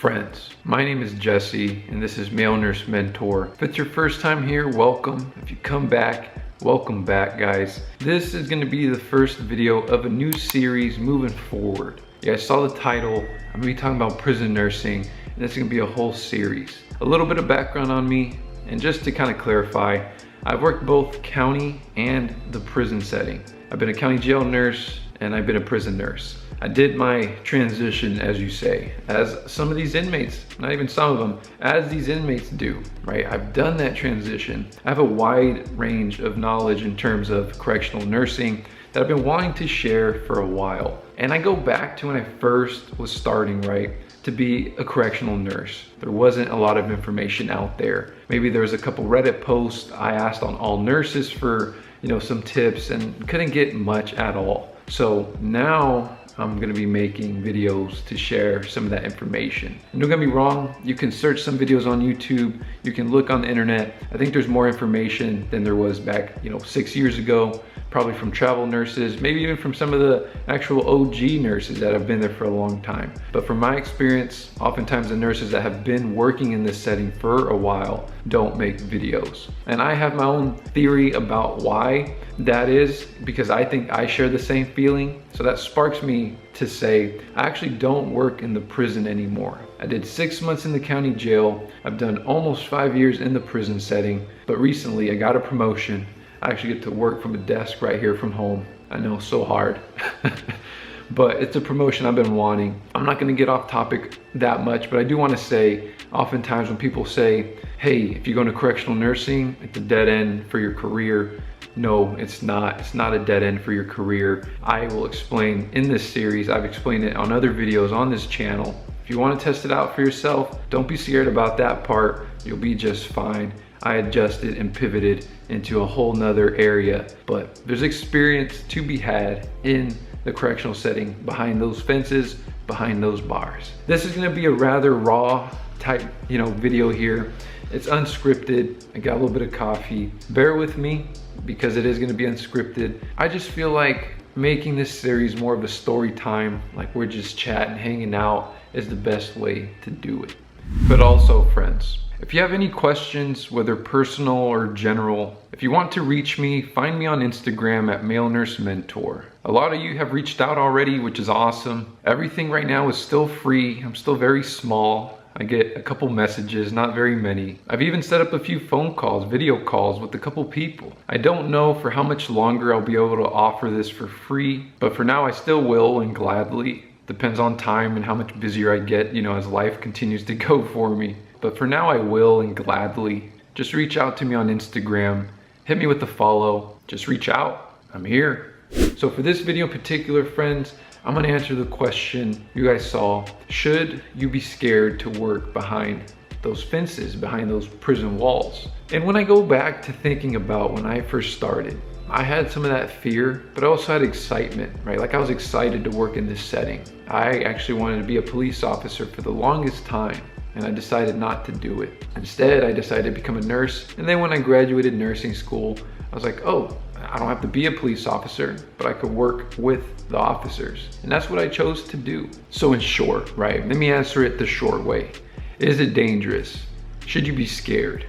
Friends, my name is Jesse and this is Male Nurse Mentor. If it's your first time here, welcome. If you come back, welcome back, guys. This is going to be the first video of a new series moving forward. You guys saw the title. I'm going to be talking about prison nursing, and it's going to be a whole series. A little bit of background on me, and just to kind of clarify, I've worked both county and the prison setting. I've been a county jail nurse and I've been a prison nurse. I did my transition, as you say, as some of these inmates, not even some of them, as these inmates do, right? I've done that transition. I have a wide range of knowledge in terms of correctional nursing that I've been wanting to share for a while. And I go back to when I first was starting, right, to be a correctional nurse. There wasn't a lot of information out there. Maybe there was a couple Reddit posts. I asked on all nurses for, some tips and couldn't get much at all. So now I'm gonna be making videos to share some of that information. And don't get me wrong, you can search some videos on YouTube, you can look on the internet. I think there's more information than there was back, 6 years ago, probably from travel nurses, maybe even from some of the actual OG nurses that have been there for a long time. But from my experience, oftentimes the nurses that have been working in this setting for a while don't make videos. And I have my own theory about why that is, because I think I share the same feeling. So that sparks me to say, I actually don't work in the prison anymore. I did 6 months in the county jail. I've done almost 5 years in the prison setting, but recently I got a promotion. I actually get to work from a desk right here from home. I know, so hard. But it's a promotion I've been wanting. I'm not gonna get off topic that much, but I do wanna say, oftentimes when people say, hey, if you go into correctional nursing, it's a dead end for your career. No, it's not. It's not a dead end for your career. I will explain in this series. I've explained it on other videos on this channel. If you want to test it out for yourself, don't be scared about that part. You'll be just fine. I adjusted and pivoted into a whole nother area, but there's experience to be had in the correctional setting, behind those fences, behind those bars. This is going to be a rather raw type, video here. It's unscripted. I got a little bit of coffee. Bear with me because it is going to be unscripted. I just feel like making this series more of a story time, like we're just chatting, hanging out, is the best way to do it. But also, friends, if you have any questions, whether personal or general, if you want to reach me, find me on Instagram at Male Nurse Mentor. A lot of you have reached out already, which is awesome. Everything right now is still free. I'm still very small. I get a couple messages, not very many. I've even set up a few phone calls, video calls with a couple people. I don't know for how much longer I'll be able to offer this for free, but for now I still will, and gladly. Depends on time and how much busier I get, as life continues to go for me. But for now I will, and gladly. Just reach out to me on Instagram, hit me with a follow, just reach out, I'm here. So for this video in particular, friends, I'm gonna answer the question you guys saw. Should you be scared to work behind those fences, behind those prison walls? And when I go back to thinking about when I first started, I had some of that fear, but I also had excitement, right? Like I was excited to work in this setting. I actually wanted to be a police officer for the longest time, and I decided not to do it. Instead, I decided to become a nurse. And then when I graduated nursing school, I was like, oh, I don't have to be a police officer, but I could work with the officers. And that's what I chose to do. So in short, right, let me answer it the short way. Is it dangerous? Should you be scared?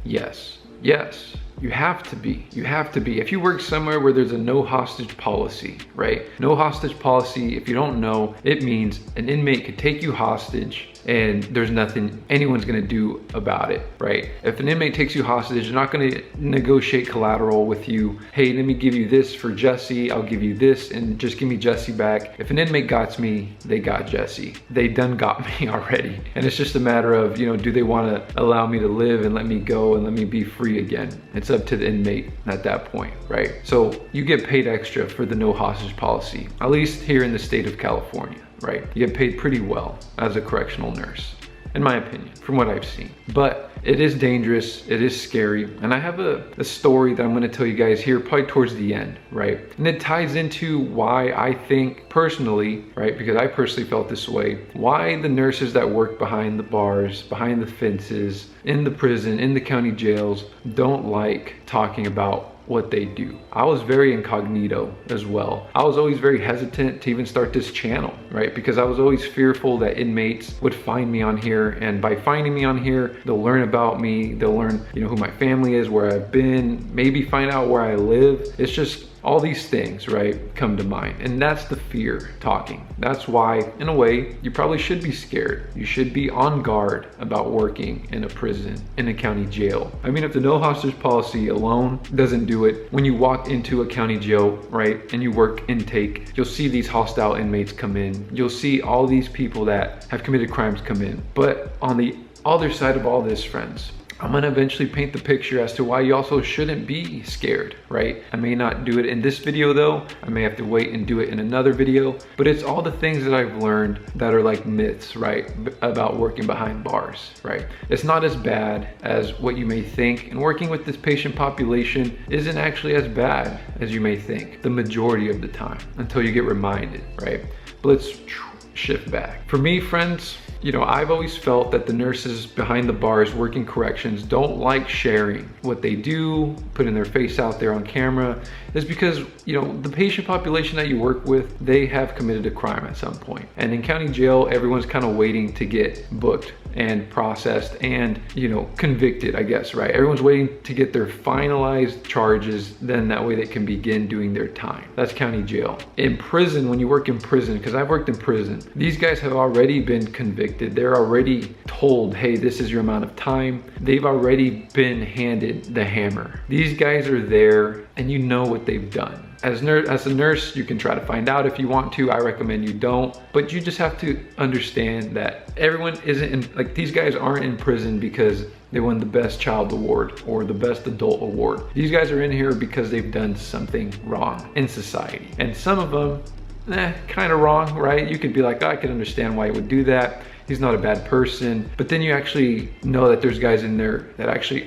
Yes. Yes. You have to be. You have to be. If you work somewhere where there's a no hostage policy, right? No hostage policy, if you don't know, it means an inmate could take you hostage and there's nothing anyone's gonna do about it, right? If an inmate takes you hostage, they're not gonna negotiate collateral with you. Hey, let me give you this for Jesse, I'll give you this and just give me Jesse back. If an inmate got me, they got Jesse. They done got me already. And it's just a matter of, do they wanna allow me to live and let me go and let me be free again? It's up to the inmate at that point, right? So you get paid extra for the no hostage policy, at least here in the state of California, right? You get paid pretty well as a correctional nurse, in my opinion, from what I've seen. But it is dangerous, it is scary, and I have a story that I'm gonna tell you guys here probably towards the end, right? And it ties into why I think personally, right, because I personally felt this way, why the nurses that work behind the bars, behind the fences, in the prison, in the county jails, don't like talking about what they do. I was very incognito as well. I was always very hesitant to even start this channel, right? Because I was always fearful that inmates would find me on here, and by finding me on here, they'll learn about me, they'll learn, you know, who my family is, where I've been, maybe find out where I live. It's just all these things, right, come to mind. And that's the fear talking. That's why, in a way, you probably should be scared. You should be on guard about working in a prison, in a county jail. I mean, if the no hostage policy alone doesn't do it, when you walk into a county jail, right, and you work intake, you'll see these hostile inmates come in. You'll see all these people that have committed crimes come in. But on the other side of all this, friends, I'm gonna eventually paint the picture as to why you also shouldn't be scared, right? I may not do it in this video though. I may have to wait and do it in another video, but it's all the things that I've learned that are like myths, right? About working behind bars, right? It's not as bad as what you may think, and working with this patient population isn't actually as bad as you may think the majority of the time, until you get reminded, right? But let's shift back. For me, friends, you know, I've always felt that the nurses behind the bars working corrections don't like sharing what they do, putting their face out there on camera, is because, you know, the patient population that you work with, they have committed a crime at some point. And in county jail, everyone's kind of waiting to get booked and processed and, you know, convicted, I guess, right? Everyone's waiting to get their finalized charges, then that way they can begin doing their time. That's county jail. In prison, when you work in prison, because I've worked in prison, these guys have already been convicted. They're already told, hey, this is your amount of time. They've already been handed the hammer. These guys are there and you know what they've done. As a nurse, you can try to find out if you want to. I recommend you don't, but you just have to understand that everyone isn't in, like, these guys aren't in prison because they won the best child award or the best adult award. These guys are in here because they've done something wrong in society. And some of them, kind of wrong, right? You could be like, oh, I can understand why he would do that. He's not a bad person. But then you actually know that there's guys in there that actually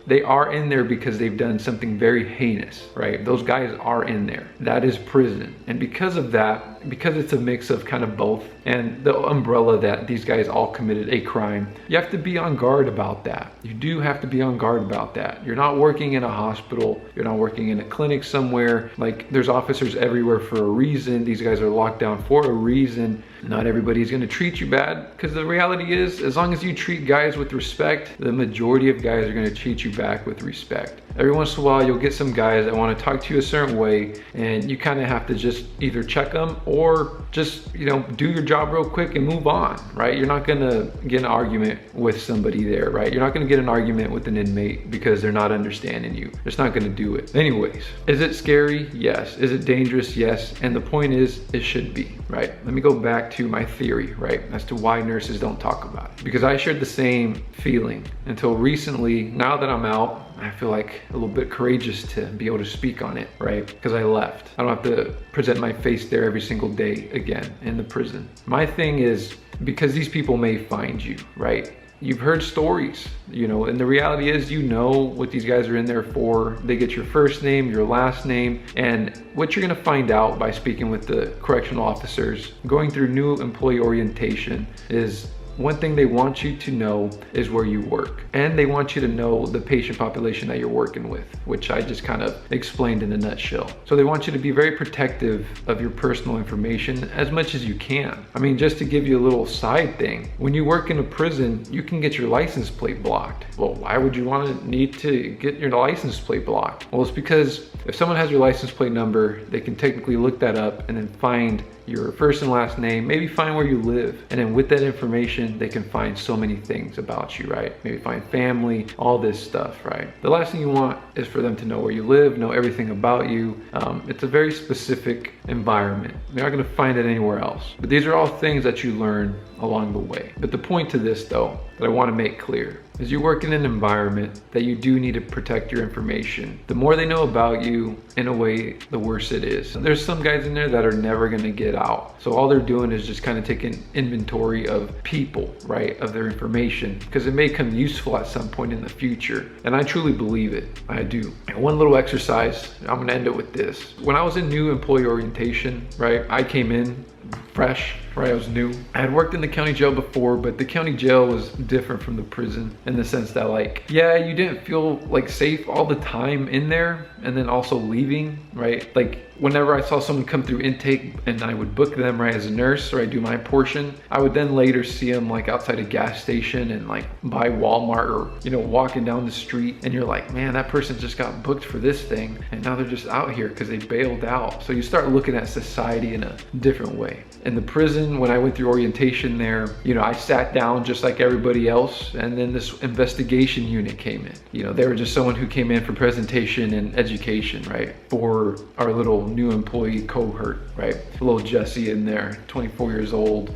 they are in there because they've done something very heinous, right? Those guys are in there. That is prison. And because of that, because it's a mix of kind of both, and the umbrella that these guys all committed a crime, you have to be on guard about that. You do have to be on guard about that. You're not working in a hospital. You're not working in a clinic somewhere. Like, there's officers everywhere for a reason. These guys are locked down for a reason. Not everybody's gonna treat you bad, because the reality is, as long as you treat guys with respect, the majority of guys are gonna treat you back with respect. Every once in a while, you'll get some guys that wanna talk to you a certain way, and you kinda have to just either check them or just, you know, do your job real quick and move on, right? You're not gonna get an argument with somebody there, right? You're not gonna get an argument with an inmate because they're not understanding you. They're just not gonna do it. Anyways, is it scary? Yes. Is it dangerous? Yes. And the point is, it should be, right? Let me go back to my theory, right, as to why nurses don't talk about it. Because I shared the same feeling until recently. Now that I'm out, I feel like a little bit courageous to be able to speak on it, right? Because I left. I don't have to present my face there every single day again in the prison. My thing is, because these people may find you, right? You've heard stories, you know, and the reality is, you know what these guys are in there for. They get your first name, your last name, and what you're gonna find out by speaking with the correctional officers, going through new employee orientation, is one thing they want you to know is where you work. And they want you to know the patient population that you're working with, which I just kind of explained in a nutshell. So they want you to be very protective of your personal information as much as you can. I mean, just to give you a little side thing, when you work in a prison, you can get your license plate blocked. Well, why would you want to need to get your license plate blocked? Well, it's because if someone has your license plate number, they can technically look that up and then find your first and last name, maybe find where you live. And then with that information, they can find so many things about you, right? Maybe find family, all this stuff, right? The last thing you want is for them to know where you live, know everything about you. It's a very specific environment. You're not gonna find it anywhere else. But these are all things that you learn along the way. But the point to this though, that I wanna make clear, is you work in an environment that you do need to protect your information. The more they know about you, in a way, the worse it is. There's some guys in there that are never gonna get out. So all they're doing is just kind of taking inventory of people, right? Of their information, because it may come useful at some point in the future. And I truly believe it, I do. And one little exercise, I'm gonna end it with this. When I was in new employee orientation, right? I came in fresh, right? I was new. I had worked in the county jail before, but the county jail was different from the prison in the sense that, like, yeah, you didn't feel like safe all the time in there, and then also leaving, right? Like, whenever I saw someone come through intake and I would book them, right, as a nurse, or I do my portion, I would then later see them like outside a gas station and like by Walmart, or, you know, walking down the street, and you're like, man, that person just got booked for this thing and now they're just out here because they bailed out. So you start looking at society in a different way. In the prison, when I went through orientation there, you know, I sat down just like everybody else, and then this investigation unit came in. You know, they were just someone who came in for presentation and education, right, for our little new employee cohort, right? Little Jesse in there, 24 years old,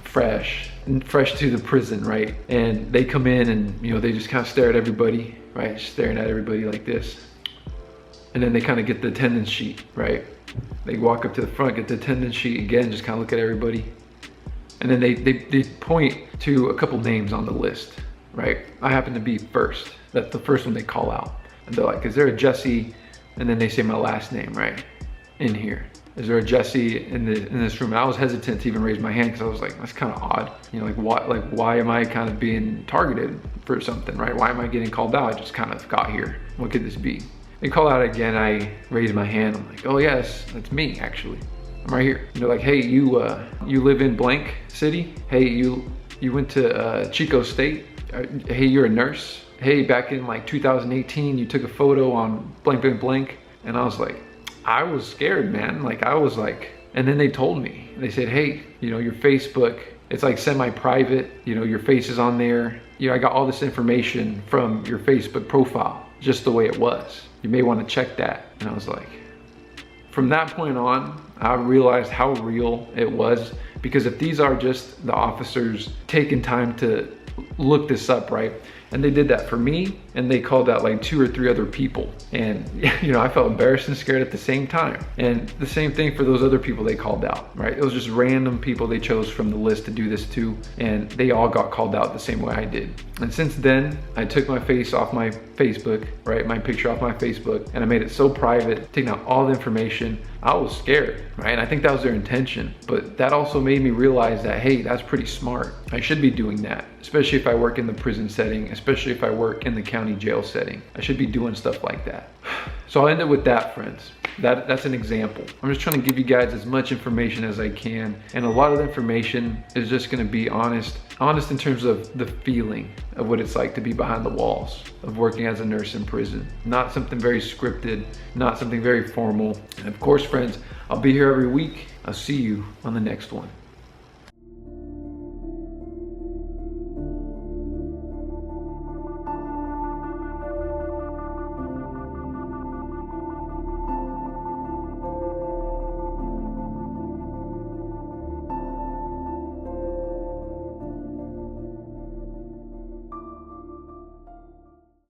fresh to the prison, right? And they come in and, you know, they just kind of stare at everybody, right? Staring at everybody like this. And then they kind of get the attendance sheet, right? They walk up to the front, get the attendance sheet again, just kind of look at everybody. And then they point to a couple names on the list, right? I happen to be first. That's the first one they call out. And they're like, is there a Jesse? And then they say my last name, right? In here. Is there a Jesse in this room? And I was hesitant to even raise my hand because I was like, that's kind of odd. You know, why am I kind of being targeted for something, right? Why am I getting called out? I just kind of got here. What could this be? They call out again, I raise my hand. I'm like, oh yes, that's me actually. I'm right here. And they're like, hey, you live in blank city? Hey, you went to Chico State? Hey, you're a nurse? Hey, back in like 2018, you took a photo on blank, blank, blank. And I was like, I was scared, man. Like, I was like, and then they told me, they said, hey, you know, your Facebook, it's like semi-private, you know, your face is on there. You know, I got all this information from your Facebook profile, just the way it was. You may want to check that. And I was like, from that point on, I realized how real it was, because if these are just the officers taking time to look this up, right? And they did that for me, and they called out like 2 or 3 other people. And, you know, I felt embarrassed and scared at the same time. And the same thing for those other people they called out, right? It was just random people they chose from the list to do this to, and they all got called out the same way I did. And since then, I took my face off my Facebook, right? My picture off my Facebook, and I made it so private, taking out all the information. I was scared, right? And I think that was their intention. But that also made me realize that, hey, that's pretty smart. I should be doing that, especially if I work in the prison setting, especially if I work in the county jail setting. I should be doing stuff like that. So I'll end it with that, friends. That's an example. I'm just trying to give you guys as much information as I can. And a lot of the information is just gonna be honest in terms of the feeling of what it's like to be behind the walls of working as a nurse in prison. Not something very scripted, not something very formal. And of course, friends, I'll be here every week. I'll see you on the next one.